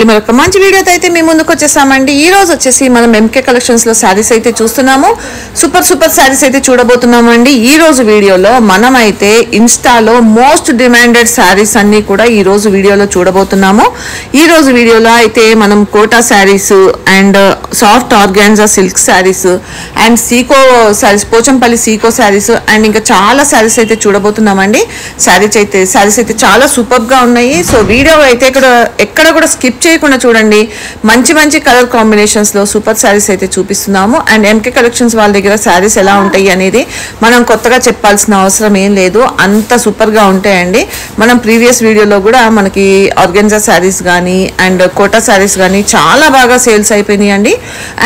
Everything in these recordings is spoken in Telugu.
మరొక మంచి వీడియోతో అయితే మీ ముందుకు వచ్చేసామండి. ఈ రోజు వచ్చేసి మనం ఎంకే కలెక్షన్స్ లో శారీస్ అయితే చూస్తున్నాము. సూపర్ శారీస్ అయితే చూడబోతున్నామండి. ఈ రోజు వీడియోలో మనం అయితే ఇన్స్టాలో మోస్ట్ డిమాండెడ్ శారీస్ అన్ని కూడా ఈ రోజు వీడియోలో చూడబోతున్నాము. ఈ రోజు వీడియోలో అయితే మనం Kota saris and soft organza silk saris and సీకో శారీస్, పోచంపల్లి సీకో శారీస్ అండ్ ఇంకా చాలా శారీస్ అయితే చూడబోతున్నామండి. శారీస్ అయితే చాలా సూపర్ గా ఉన్నాయి. సో వీడియో అయితే ఎక్కడ కూడా స్కిప్ చేయకుండా చూడండి. మంచి కలర్ కాంబినేషన్స్ లో సూపర్ శారీస్ అయితే చూపిస్తున్నాము. అండ్ ఎంకే కలెక్షన్స్ వాళ్ళ దగ్గర శారీస్ ఎలా ఉంటాయి అనేది మనం కొత్తగా చెప్పాల్సిన అవసరం ఏం లేదు, అంత సూపర్ గా ఉంటాయండి. మనం ప్రీవియస్ వీడియోలో కూడా మనకి ఆర్గెన్జా శారీస్ కానీ అండ్ కోటా శారీస్ కానీ చాలా బాగా సేల్స్ అయిపోయినాయి అండి.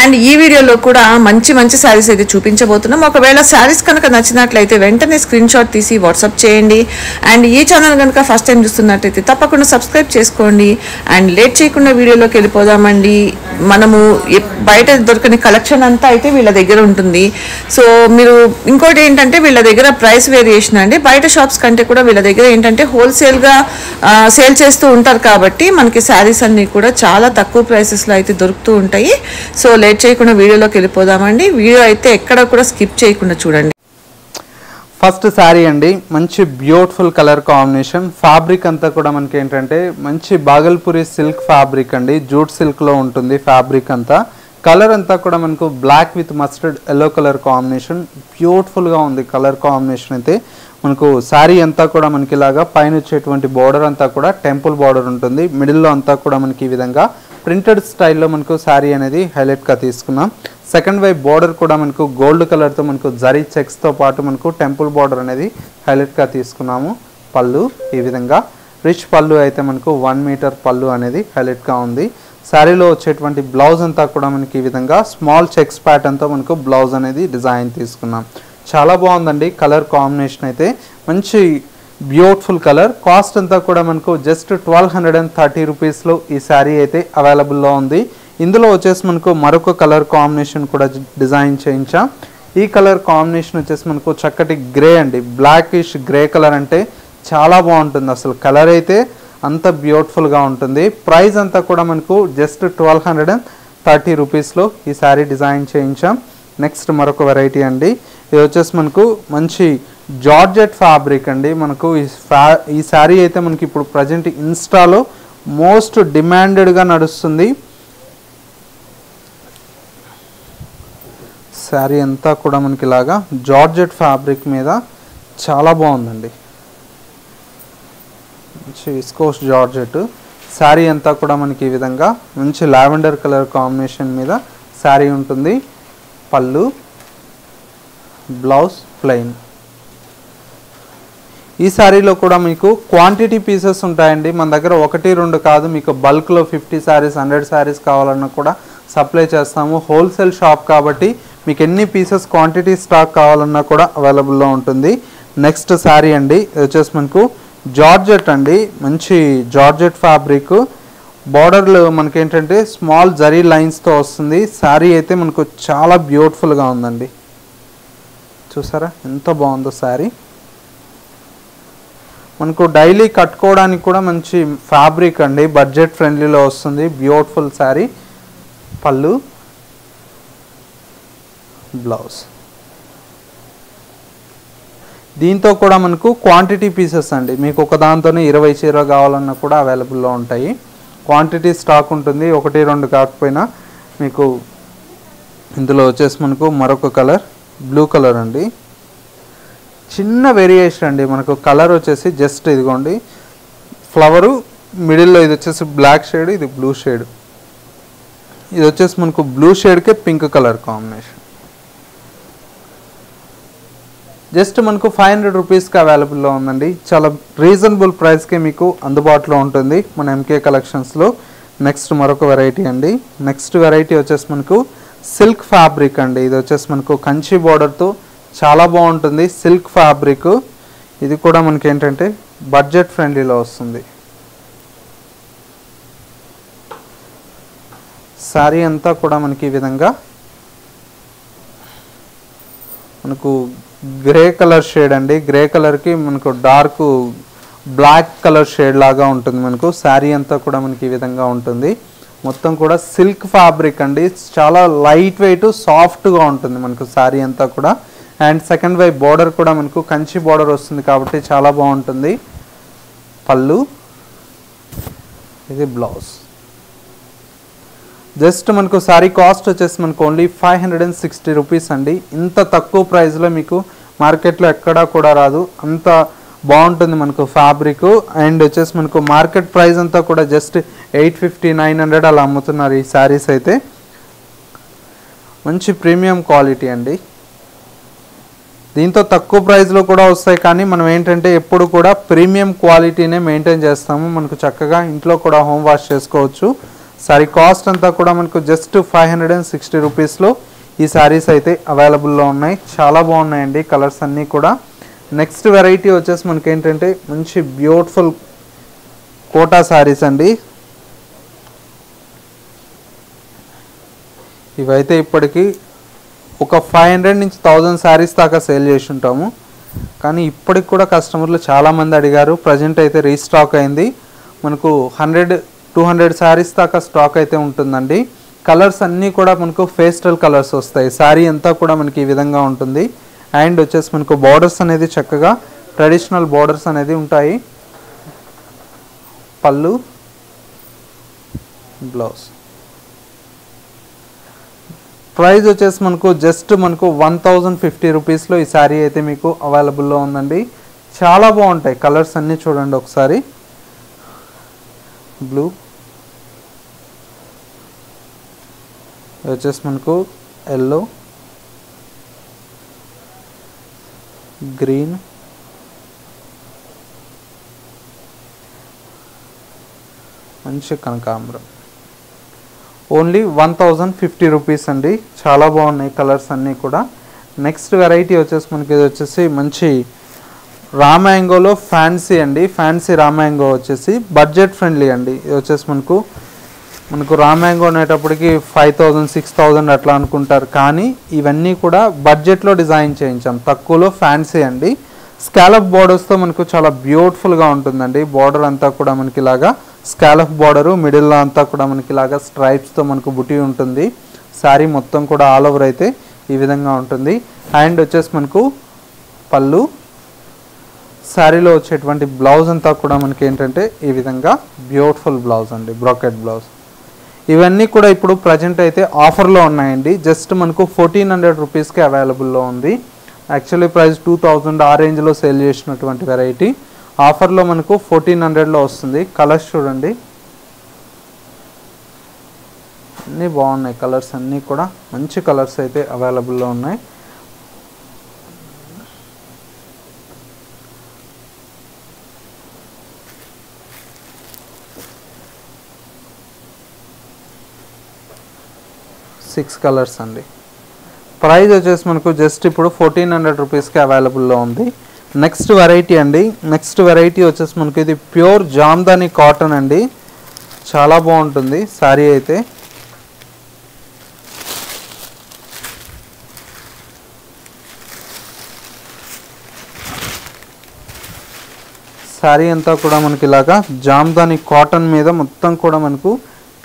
అండ్ ఈ వీడియోలో కూడా మంచి శారీస్ అయితే చూపించబోతున్నాం. ఒకవేళ శారీస్ కనుక నచ్చినట్లయితే వెంటనే స్క్రీన్ షాట్ తీసి వాట్సాప్ చేయండి. అండ్ ఈ ఛానల్ కనుక ఫస్ట్ టైం చూస్తున్నట్టయితే తప్పకుండా సబ్స్క్రైబ్ చేసుకోండి. అండ్ లేట్ చేయకుండా వీడియోలోకి వెళ్ళిపోదామండి. మనము బయట దొరకని కలెక్షన్ అంతా అయితే వీళ్ళ దగ్గర ఉంటుంది. సో మీరు ఇంకోటి ఏంటంటే వీళ్ళ దగ్గర ప్రైస్ వేరియేషన్ అండి. బయట షాప్స్ కంటే కూడా వీళ్ళ దగ్గర ఏంటంటే హోల్సేల్గా సేల్ చేస్తూ ఉంటారు కాబట్టి మనకి శారీస్ అన్నీ కూడా చాలా తక్కువ ప్రైసెస్లో అయితే దొరుకుతూ ఉంటాయి. సో లేట్ చేయకుండా వీడియోలోకి వెళ్ళిపోదామండి. వీడియో అయితే ఎక్కడ కూడా స్కిప్ చేయకుండా చూడండి. ఫస్ట్ శారీ అండి, మంచి బ్యూటిఫుల్ కలర్ కాంబినేషన్. ఫ్యాబ్రిక్ అంతా కూడా మనకి ఏంటంటే మంచి బాగల్పూరి సిల్క్ ఫ్యాబ్రిక్ అండి, జూట్ సిల్క్లో ఉంటుంది ఫ్యాబ్రిక్ అంతా. కలర్ అంతా కూడా మనకు black with mustard yellow colour combination. బ్యూటిఫుల్గా ఉంది కలర్ కాంబినేషన్ అయితే. మనకు శారీ అంతా కూడా మనకి ఇలాగా పైన వచ్చేటువంటి బార్డర్ అంతా కూడా టెంపుల్ బార్డర్ ఉంటుంది. మిడిల్లో అంతా కూడా మనకి ఈ విధంగా ప్రింటెడ్ స్టైల్లో మనకు శారీ అనేది హైలైట్గా తీసుకున్నాం. సెకండ్ వైపు బార్డర్ కూడా మనకు గోల్డ్ కలర్తో మనకు జరీ చెక్స్తో పాటు మనకు టెంపుల్ బార్డర్ అనేది హైలైట్గా తీసుకున్నాము. పళ్ళు ఈ విధంగా రిచ్ పళ్ళు అయితే మనకు 1 మీటర్ పళ్ళు అనేది హైలైట్గా ఉంది. శారీలో వచ్చేటువంటి బ్లౌజ్ అంతా కూడా మనకి ఈ విధంగా స్మాల్ చెక్స్ ప్యాటర్న్తో మనకు బ్లౌజ్ అనేది డిజైన్ తీసుకున్నాం. చాలా బాగుందండి కలర్ కాంబినేషన్ అయితే. మంచి బ్యూటిఫుల్ కలర్. కాస్ట్ అంతా కూడా మనకు జస్ట్ 1230 రూపీస్లో ఈ శారీ అయితే అవైలబుల్లో ఉంది. ఇందులో వచ్చేసి మనకు మరొక కలర్ కాంబినేషన్ కూడా డిజైన్ చేయించాం. ఈ కలర్ కాంబినేషన్ వచ్చేసి మనకు చక్కటి గ్రే అండి, బ్లాకిష్ గ్రే కలర్ అంటే చాలా బాగుంటుంది. అసలు కలర్ అయితే అంత బ్యూటిఫుల్గా ఉంటుంది. ప్రైస్ అంతా కూడా మనకు జస్ట్ 1230 రూపీస్లో ఈ శారీ డిజైన్ చేయించాం. నెక్స్ట్ మరొక వెరైటీ అండి, ఇది వచ్చేసి మనకు మంచి జార్జెట్ ఫ్యాబ్రిక్ అండి. మనకు ఈ శారీ అయితే మనకి ఇప్పుడు ప్రజెంట్ ఇన్స్టాలో మోస్ట్ డిమాండెడ్గా నడుస్తుంది. శారీ అంతా కూడా మనకి ఇలాగా జార్జెట్ ఫ్యాబ్రిక్ మీద చాలా బాగుందండి. మంచి విస్కోస్ జార్జెట్. శారీ అంతా కూడా మనకి ఈ విధంగా మంచి లావెండర్ కలర్ కాంబినేషన్ మీద శారీ ఉంటుంది. పళ్ళు, బ్లౌజ్ ప్లెయిన్. ఈ శారీలో కూడా మీకు క్వాంటిటీ పీసెస్ ఉంటాయండి. మన దగ్గర 1-2 కాదు, మీకు బల్క్లో 50 శారీస్ 100 శారీస్ కావాలన్నా కూడా సప్లై చేస్తాము. హోల్సేల్ షాప్ కాబట్టి మీకు ఎన్ని పీసెస్ క్వాంటిటీ స్టాక్ కావాలన్నా కూడా అవైలబుల్లో ఉంటుంది. నెక్స్ట్ శారీ అండి, ఇది వచ్చేసి మనకు జార్జెట్ అండి, మంచి జార్జెట్ ఫ్యాబ్రిక్. బార్డర్లు మనకి ఏంటంటే స్మాల్ జరీ లైన్స్తో వస్తుంది. శారీ అయితే మనకు చాలా బ్యూటిఫుల్గా ఉందండి. చూసారా ఎంత బాగుందో శారీ. మనకు డైలీ కట్టుకోవడానికి కూడా మంచి ఫ్యాబ్రిక్ అండి, బడ్జెట్ ఫ్రెండ్లీలో వస్తుంది. బ్యూటిఫుల్ శారీ. పళ్ళు, బ్లౌజ్. దీంతో కూడా మనకు క్వాంటిటీ పీసెస్ అండి, మీకు ఒక దాంతోనే 20 చీర కావాలన్నా కూడా అవైలబుల్లో ఉంటాయి. క్వాంటిటీ స్టాక్ ఉంటుంది, 1-2 కాకపోయినా. మీకు ఇందులో వచ్చేసి మనకు మరొక కలర్ బ్లూ కలర్ అండి. చిన్న వేరియేషన్ అండి, మనకు కలర్ వచ్చేసి జస్ట్ ఇదిగోండి ఫ్లవరు మిడిల్లో, ఇది వచ్చేసి బ్లాక్ షేడ్, ఇది బ్లూ షేడ్. ఇది వచ్చేసి మనకు బ్లూ షేడ్కే పింక్ కలర్ కాంబినేషన్. జస్ట్ మనకు 500 రూపీస్కి అవైలబుల్లో ఉందండి. చాలా రీజనబుల్ ప్రైస్కే మీకు అందుబాటులో ఉంటుంది మన ఎంకే కలెక్షన్స్లో. నెక్స్ట్ మరొక వెరైటీ అండి. నెక్స్ట్ వెరైటీ వచ్చేసి మనకు సిల్క్ ఫ్యాబ్రిక్ అండి. ఇది వచ్చేసి మనకు కంచి బార్డర్తో చాలా బాగుంటుంది సిల్క్ ఫ్యాబ్రిక్. ఇది కూడా మనకి ఏంటంటే బడ్జెట్ ఫ్రెండ్లీలో వస్తుంది. శారీ అంతా కూడా మనకి ఈ విధంగా మనకు గ్రే కలర్ షేడ్ అండి. గ్రే కలర్కి మనకు డార్క్ బ్లాక్ కలర్ షేడ్ లాగా ఉంటుంది. మనకు శారీ అంతా కూడా మనకి ఈ విధంగా ఉంటుంది. మొత్తం కూడా సిల్క్ ఫ్యాబ్రిక్ అండి, చాలా లైట్ వెయిట్ సాఫ్ట్గా ఉంటుంది మనకు శారీ అంతా కూడా. అండ్ సెకండ్ వైపు బార్డర్ కూడా మనకు కంచి బార్డర్ వస్తుంది కాబట్టి చాలా బాగుంటుంది. పళ్ళు, ఇది బ్లౌజ్. జస్ట్ మనకు శారీ కాస్ట్ వచ్చేసి మనకు ఓన్లీ 560 రూపీస్ అండి. ఇంత తక్కువ ప్రైస్లో మీకు మార్కెట్లో ఎక్కడా కూడా రాదు, అంత బాగుంటుంది మనకు ఫ్యాబ్రిక్. అండ్ వచ్చేసి మనకు మార్కెట్ ప్రైస్ అంతా కూడా జస్ట్ 850-900 అలా అమ్ముతున్నారు ఈ శారీస్ అయితే. మంచి ప్రీమియం క్వాలిటీ అండి. దీంతో తక్కువ ప్రైస్లో కూడా వస్తాయి, కానీ మనం ఏంటంటే ఎప్పుడు కూడా ప్రీమియం క్వాలిటీనే మెయింటైన్ చేస్తాము. మనకు చక్కగా ఇంట్లో కూడా హోమ్ వాష్ చేసుకోవచ్చు. సారీ కాస్ట్ అంతా కూడా మనకు జస్ట్ 560 రూపీస్లో ఈ శారీస్ అయితే అవైలబుల్లో ఉన్నాయి. చాలా బాగున్నాయండి కలర్స్ అన్నీ కూడా. నెక్స్ట్ వెరైటీ వచ్చేసి మనకి ఏంటంటే మంచి బ్యూటిఫుల్ కోటా శారీస్ అండి. ఇవైతే ఇప్పటికీ ఒక 500 నుంచి 1000 శారీస్ దాకా సేల్ చేసి ఉంటాము, కానీ ఇప్పటికి కూడా కస్టమర్లు చాలామంది అడిగారు. ప్రజెంట్ అయితే రీస్టాక్ అయింది, మనకు 100-200 శారీస్ దాకా స్టాక్ అయితే ఉంటుందండి. కలర్స్ అన్నీ కూడా మనకు పేస్టల్ కలర్స్ వస్తాయి. శారీ అంతా కూడా మనకి ఈ విధంగా ఉంటుంది. అండ్ వచ్చేసి మనకు బార్డర్స్ అనేది చక్కగా ట్రెడిషనల్ బార్డర్స్ అనేది ఉంటాయి. పళ్ళు, బ్లౌజ్. ప్రైస్ వచ్చేసి మనకు జస్ట్ మనకు 1050 రూపీస్లో ఈ శారీ అయితే మీకు అవైలబుల్లో ఉందండి. చాలా బాగుంటాయి కలర్స్ అన్నీ, చూడండి ఒకసారి. బ్లూ, వచ్చేసి మనకు ఎల్లో, గ్రీన్, మంచి కనకాంబరం. ఓన్లీ 1050 రూపీస్ అండి. చాలా బాగున్నాయి కలర్స్ అన్నీ కూడా. నెక్స్ట్ వెరైటీ వచ్చేసి మనకి ఇది వచ్చేసి మంచి రామ్యాంగోలో ఫ్యాన్సీ అండి. ఫ్యాన్సీ రామ్యాంగో వచ్చేసి బడ్జెట్ ఫ్రెండ్లీ అండి. ఇది వచ్చేసి మనకు రామ్యాంగో అనేటప్పటికి 5000-6000 అట్లా అనుకుంటారు, కానీ ఇవన్నీ కూడా బడ్జెట్లో డిజైన్ చేయించాం, తక్కువలో ఫ్యాన్సీ అండి. స్కాలప్ బార్డర్స్తో మనకు చాలా బ్యూటిఫుల్గా ఉంటుందండి. బార్డర్ అంతా కూడా మనకి ఇలాగా స్కాలప్ బార్డరు, మిడిల్లో అంతా కూడా మనకి ఇలాగా స్ట్రైప్స్తో మనకు బుటీ ఉంటుంది. శారీ మొత్తం కూడా ఆల్ ఓవర్ అయితే ఈ విధంగా ఉంటుంది. అండ్ వచ్చేసి మనకు పళ్ళు, శారీలో వచ్చేటువంటి బ్లౌజ్ అంతా కూడా మనకి ఏంటంటే ఈ విధంగా బ్యూటిఫుల్ బ్లౌజ్ అండి, బ్రోకెట్ బ్లౌజ్. ఇవన్నీ కూడా ఇప్పుడు ప్రజెంట్ అయితే ఆఫర్లో ఉన్నాయండి. జస్ట్ మనకు 1400 రూపీస్కి అవైలబుల్లో ఉంది. యాక్చువల్లీ ప్రైస్ 2000 ఆ రేంజ్లో సేల్ చేసినటువంటి వెరైటీ ఆఫర్లో మనకు 1400లో వస్తుంది. కలర్స్ చూడండి, అన్నీ బాగున్నాయి కలర్స్ అన్నీ కూడా. మంచి కలర్స్ అయితే అవైలబుల్లో ఉన్నాయి. సిక్స్ కలర్స్ అండి. ప్రైస్ వచ్చేసి మనకు జస్ట్ ఇప్పుడు 1400 రూపీస్కి అవైలబుల్లో ఉంది. నెక్స్ట్ వెరైటీ అండి. నెక్స్ట్ వెరైటీ వచ్చేసి మనకి ఇది ప్యూర్ జామ్దాని కాటన్ అండి. చాలా బాగుంటుంది శారీ అయితే. శారీ అంతా కూడా మనకి ఇలాగా జామ్దాని కాటన్ మీద మొత్తం కూడా మనకు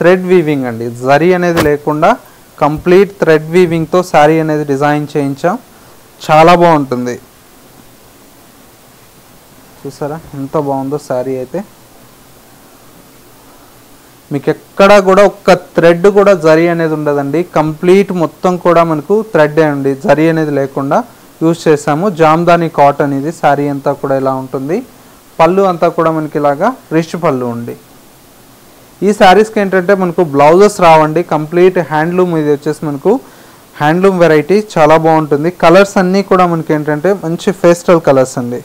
థ్రెడ్ వీవింగ్ అండి, జరీ అనేది లేకుండా కంప్లీట్ థ్రెడ్ వీవింగ్తో శారీ అనేది డిజైన్ చేయించాం. చాలా బాగుంటుంది, చూసారా ఎంత బాగుందో శారీ అయితే. మీకు ఎక్కడా కూడా ఒక్క థ్రెడ్ కూడా జరీ అనేది ఉండదండి, కంప్లీట్ మొత్తం కూడా మనకు థ్రెడ్ అండి, జరీ అనేది లేకుండా యూజ్ చేసాము. జామ్దాని కాటన్ ఇది. శారీ అంతా కూడా ఇలా ఉంటుంది. పళ్ళు అంతా కూడా మనకి ఇలాగా రిచ్ పళ్ళు ఉంది. ఈ శారీస్కి ఏంటంటే మనకు బ్లౌజెస్ రావండి, కంప్లీట్ హ్యాండ్లూమ్. ఇది వచ్చేసి మనకు హ్యాండ్లూమ్ వెరైటీ, చాలా బాగుంటుంది. కలర్స్ అన్నీ కూడా మనకి ఏంటంటే మంచి పేస్టల్ కలర్స్ అండి.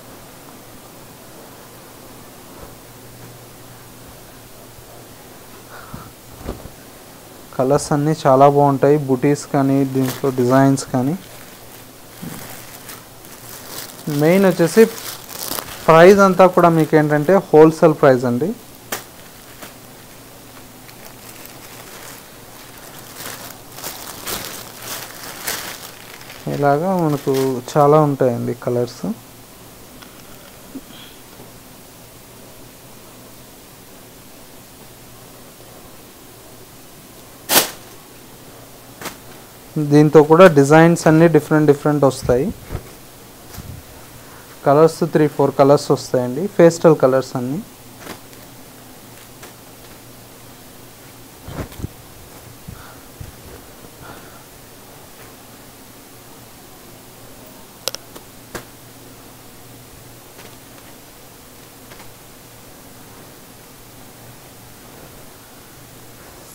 కలర్స్ అన్నీ చాలా బాగుంటాయి, బుటీస్ కానీ దీంట్లో డిజైన్స్ కానీ. మెయిన్ వచ్చేసి ప్రైస్ అంతా కూడా మీకు ఏంటంటే హోల్సేల్ ప్రైస్ అండి. ఇలాగా మనకు చాలా ఉంటాయండి కలర్స్. దీంతో కూడా డిజైన్స్ అన్నీ డిఫరెంట్ వస్తాయి. కలర్స్ 3-4 కలర్స్ వస్తాయండి, పేస్టల్ కలర్స్ అన్నీ.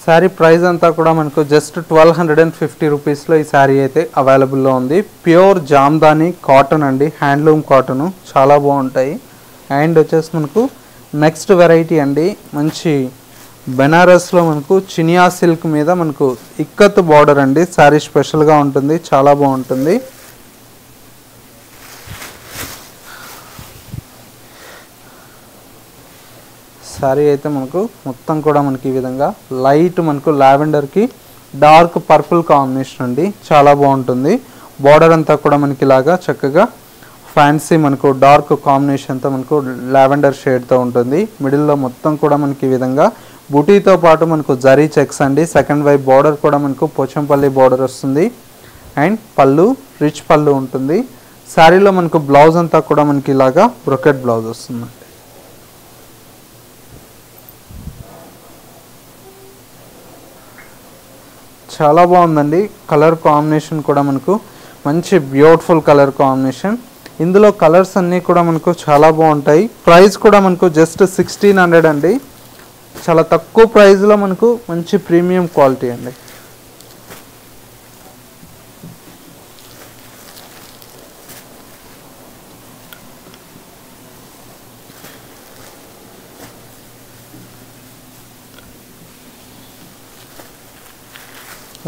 శారీ ప్రైస్ అంతా కూడా మనకు జస్ట్ 1250 రూపీస్లో ఈ శారీ అయితే అవైలబుల్లో ఉంది. ప్యూర్ జామ్దాని కాటన్ అండి, హ్యాండ్లూమ్ కాటను, చాలా బాగుంటాయి. అండ్ వచ్చేసి మనకు నెక్స్ట్ వెరైటీ అండి, మంచి బెనారస్లో మనకు చినియా సిల్క్ మీద మనకు ఇక్కత్ బార్డర్ అండి. శారీ స్పెషల్గా ఉంటుంది, చాలా బాగుంటుంది. శారీ అయితే మనకు మొత్తం కూడా మనకి ఈ విధంగా లైట్ మనకు లావెండర్కి డార్క్ పర్పుల్ కాంబినేషన్ అండి, చాలా బాగుంటుంది. బార్డర్ అంతా కూడా మనకి ఇలాగా చక్కగా ఫ్యాన్సీ మనకు డార్క్ కాంబినేషన్తో మనకు లావెండర్ షేడ్తో ఉంటుంది. మిడిల్లో మొత్తం కూడా మనకి ఈ విధంగా బుటీతో పాటు మనకు జరీ చెక్స్ అండి. సెకండ్ వైపు బార్డర్ కూడా మనకు పోచంపల్లి బార్డర్ వస్తుంది. అండ్ పళ్ళు రిచ్ పళ్ళు ఉంటుంది. శారీలో మనకు బ్లౌజ్ అంతా కూడా మనకి ఇలాగా బ్రొకెట్ బ్లౌజ్ వస్తుంది. చాలా బాగుందండి. కలర్ కాంబినేషన్ కూడా మనకు మంచి బ్యూటిఫుల్ కలర్ కాంబినేషన్. ఇందులో కలర్స్ అన్నీ కూడా మనకు చాలా బాగుంటాయి. ప్రైస్ కూడా మనకు జస్ట్ 1600 అండి, చాలా తక్కువ ప్రైస్లో మనకు మంచి ప్రీమియం క్వాలిటీ అండి.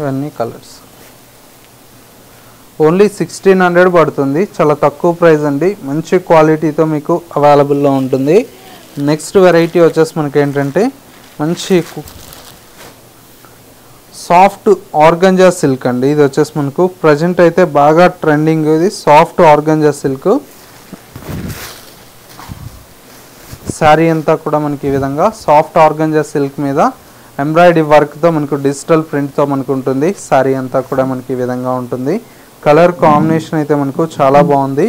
ఇవన్నీ కలర్స్ ఓన్లీ 1600 పడుతుంది, చాలా తక్కువ ప్రైస్ అండి, మంచి క్వాలిటీతో మీకు అవైలబుల్లో ఉంటుంది. నెక్స్ట్ వెరైటీ వచ్చేసి మనకి ఏంటంటే మంచి సాఫ్ట్ ఆర్గంజా సిల్క్ అండి. ఇది వచ్చేసి మనకు ప్రజెంట్ అయితే బాగా ట్రెండింగ్, ఇది సాఫ్ట్ ఆర్గంజా సిల్క్. శారీ అంతా కూడా మనకి ఈ విధంగా సాఫ్ట్ ఆర్గంజా సిల్క్ మీద ఎంబ్రాయిడరీ వర్క్తో మనకు డిజిటల్ ప్రింట్తో మనకు ఉంటుంది. శారీ అంతా కూడా మనకి ఈ విధంగా ఉంటుంది. కలర్ కాంబినేషన్ అయితే మనకు చాలా బాగుంది.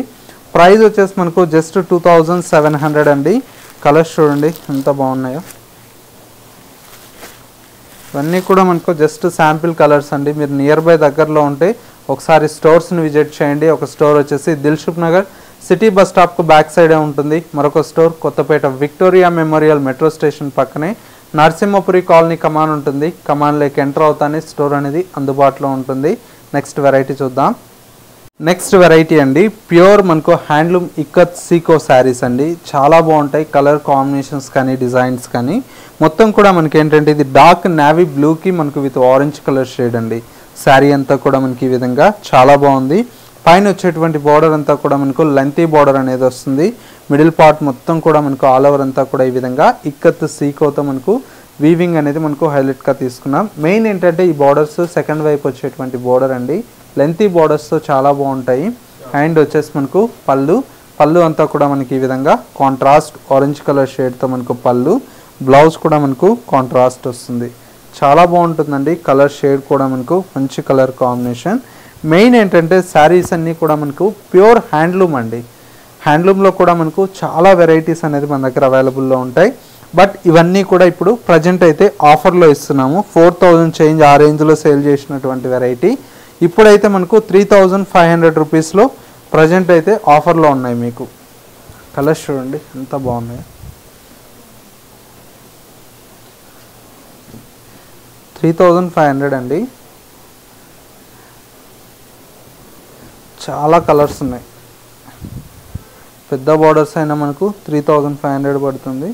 ప్రైస్ వచ్చేసి మనకు జస్ట్ 2700 అండి. కలర్స్ చూడండి ఎంత బాగున్నాయో. ఇవన్నీ కూడా మనకు జస్ట్ శాంపిల్ కలర్స్ అండి. మీరు నియర్ బై దగ్గరలో ఉంటే ఒకసారి స్టోర్స్ని విజిట్ చేయండి. ఒక స్టోర్ వచ్చేసి దిల్సుఖ్ నగర్ సిటీ బస్ స్టాప్కు బ్యాక్ సైడే ఉంటుంది. మరొక store Kothapet Victoria Memorial metro station పక్కనే నరసింహపురి కాలనీ కమాన్ ఉంటుంది. కమాన్లోకి ఎంటర్ అవుతానే స్టోర్ అనేది అందుబాటులో ఉంటుంది. నెక్స్ట్ వెరైటీ చూద్దాం. నెక్స్ట్ వెరైటీ అండి, ప్యూర్ మనకు హ్యాండ్లూమ్ ఇక్కత్ సీకో శారీస్ అండి, చాలా బాగుంటాయి. కలర్ కాంబినేషన్స్ కానీ డిజైన్స్ కానీ మొత్తం కూడా మనకి ఏంటంటే ఇది డార్క్ నావీ బ్లూకి మనకు విత్ ఆరెంజ్ కలర్ షేడ్ అండి. శారీ అంతా కూడా మనకి ఈ విధంగా చాలా బాగుంది. పైన వచ్చేటువంటి బార్డర్ అంతా కూడా మనకు లెంతీ బార్డర్ అనేది వస్తుంది. మిడిల్ పార్ట్ మొత్తం కూడా మనకు ఆల్ ఓవర్ అంతా కూడా ఈ విధంగా ఇక్కత్ సీకోతో మనకు వీవింగ్ అనేది మనకు హైలైట్గా తీసుకున్నాం. మెయిన్ ఏంటంటే ఈ బార్డర్స్ సెకండ్ వైపు వచ్చేటువంటి బార్డర్ అండి, లెంతీ బార్డర్స్తో చాలా బాగుంటాయి. అండ్ వచ్చేసి మనకు పళ్ళు అంతా కూడా మనకి ఈ విధంగా కాంట్రాస్ట్ ఆరెంజ్ కలర్ షేడ్తో మనకు పళ్ళు, బ్లౌజ్ కూడా మనకు కాంట్రాస్ట్ వస్తుంది. చాలా బాగుంటుందండి. కలర్ షేడ్ కూడా మనకు మంచి కలర్ కాంబినేషన్. మెయిన్ ఏంటంటే శారీస్ అన్నీ కూడా మనకు ప్యూర్ హ్యాండ్లూమ్ అండి. హ్యాండ్లూమ్లో కూడా మనకు చాలా వెరైటీస్ అనేది మన దగ్గర అవైలబుల్లో ఉంటాయి. బట్ ఇవన్నీ కూడా ఇప్పుడు ప్రజెంట్ అయితే ఆఫర్లో ఇస్తున్నాము. 4000 చేంజ్ ఆ రేంజ్లో సేల్ చేసినటువంటి వెరైటీ ఇప్పుడైతే మనకు 3500 రూపీస్లో ప్రజెంట్ అయితే ఆఫర్లో ఉన్నాయి. మీకు కలర్స్ చూడండి ఎంత బాగున్నాయి. 3500 అండి, చాలా కలర్స్ ఉన్నాయి. పెద్ద బార్డర్స్ అయినా మనకు 3500 పడుతుంది.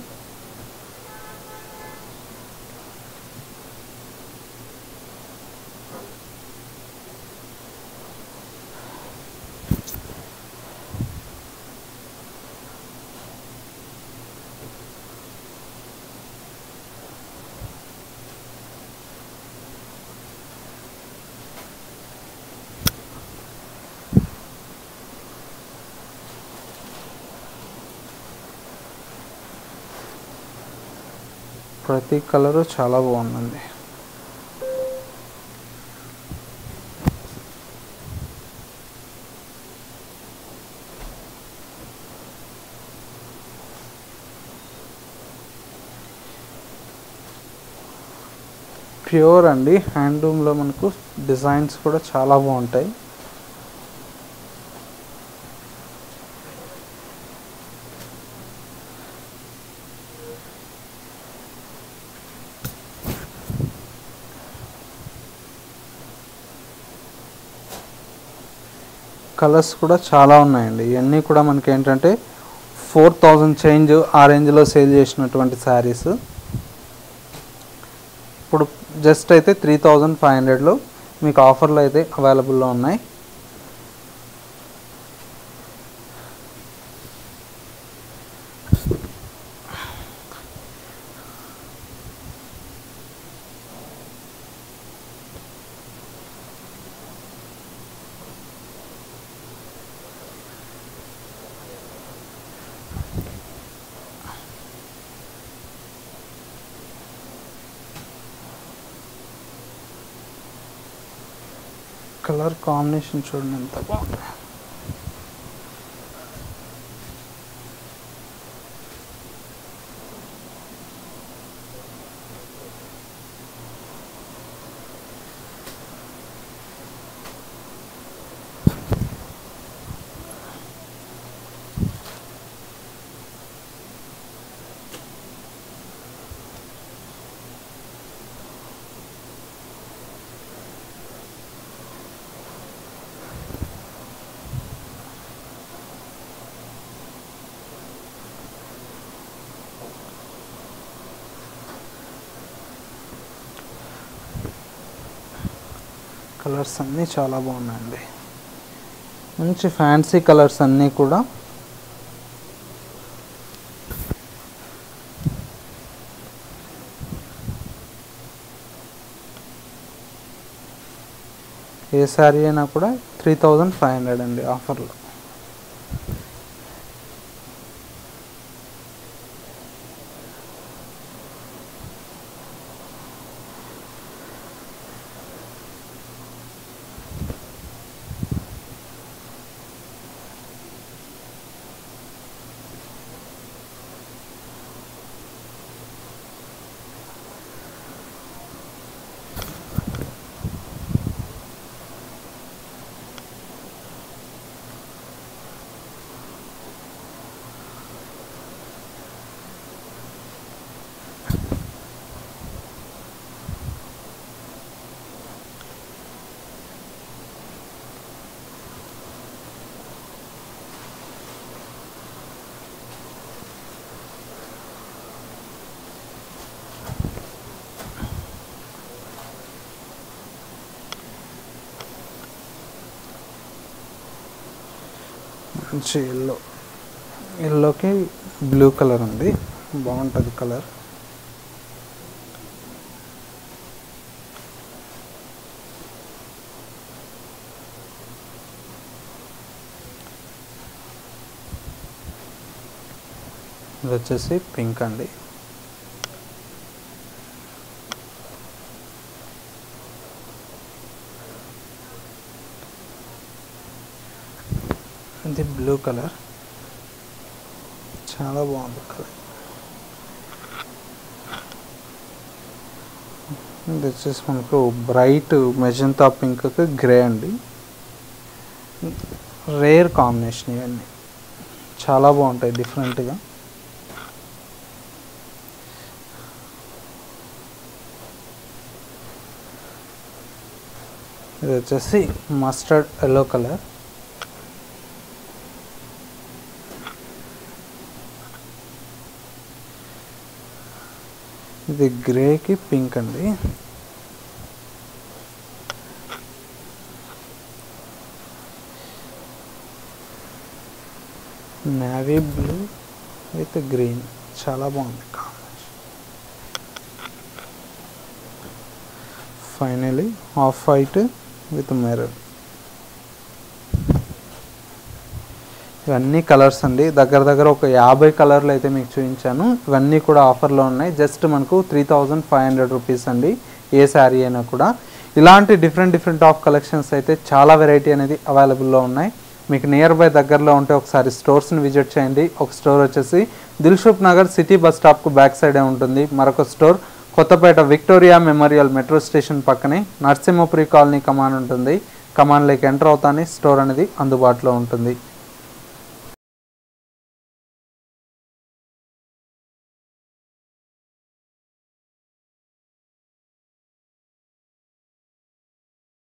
ప్రతి కలరు చాలా బాగుందండి. ప్యూర్ అండి, హ్యాండ్లూమ్లో మనకు డిజైన్స్ కూడా చాలా బాగుంటాయి. కలర్స్ కూడా చాలా ఉన్నాయండి. ఇవన్నీ కూడా మనకి ఏంటంటే 4000 చేంజ్ ఆ రేంజ్లో సేల్ చేసినటువంటి శారీస్ ఇప్పుడు జస్ట్ అయితే 3500లో మీకు ఆఫర్లో అయితే అవైలబుల్లో ఉన్నాయి. కలర్ కాంబినేషన్ చూడండి ఎంత బాగుంది. కలర్స్ అన్నీ చాలా బాగున్నాయండి, మంచి ఫ్యాన్సీ కలర్స్ అన్నీ కూడా. ఏ శారీ అయినా కూడా 3500 అండి ఆఫర్లో. మంచి ఎల్లోకి బ్లూ కలర్ ఉంది, బాగుంటుంది కలర్. ఇది వచ్చేసి పింక్ అండి. ఇది బ్లూ కలర్, చాలా బాగుంది కలర్. ఇది వచ్చేసి మనకు బ్రైట్ మెజంతా పింక్ గ్రే అండి, రేర్ కాంబినేషన్. ఇవన్నీ చాలా బాగుంటాయి డిఫరెంట్గా. ఇది వచ్చేసి మస్టర్డ్ ఎల్లో కలర్. ఇది గ్రేకి పింక్ అండి. నేవీ బ్లూ విత్ గ్రీన్, చాలా బాగుంది combination. Finally off white with maroon. ఇవన్నీ కలర్స్ అండి, దగ్గర దగ్గర ఒక 50 కలర్లు అయితే మీకు చూపించాను. ఇవన్నీ కూడా ఆఫర్లో ఉన్నాయి. జస్ట్ మనకు 3500 రూపీస్ అండి ఏ శారీ అయినా కూడా. ఇలాంటి డిఫరెంట్ ఆఫ్ కలెక్షన్స్ అయితే చాలా వెరైటీ అనేది అవైలబుల్లో ఉన్నాయి. మీకు నియర్ బై దగ్గరలో ఉంటే ఒకసారి స్టోర్స్ని విజిట్ చేయండి. ఒక స్టోర్ వచ్చేసి దిల్షుక్ నగర్ సిటీ బస్ స్టాప్కు బ్యాక్ సైడే ఉంటుంది. మరొక store Kothapet Victoria Memorial metro station పక్కనే నరసింహపురి కాలనీ కమాన్ ఉంటుంది. కమాన్లోకి ఎంటర్ అవుతానే స్టోర్ అనేది అందుబాటులో ఉంటుంది.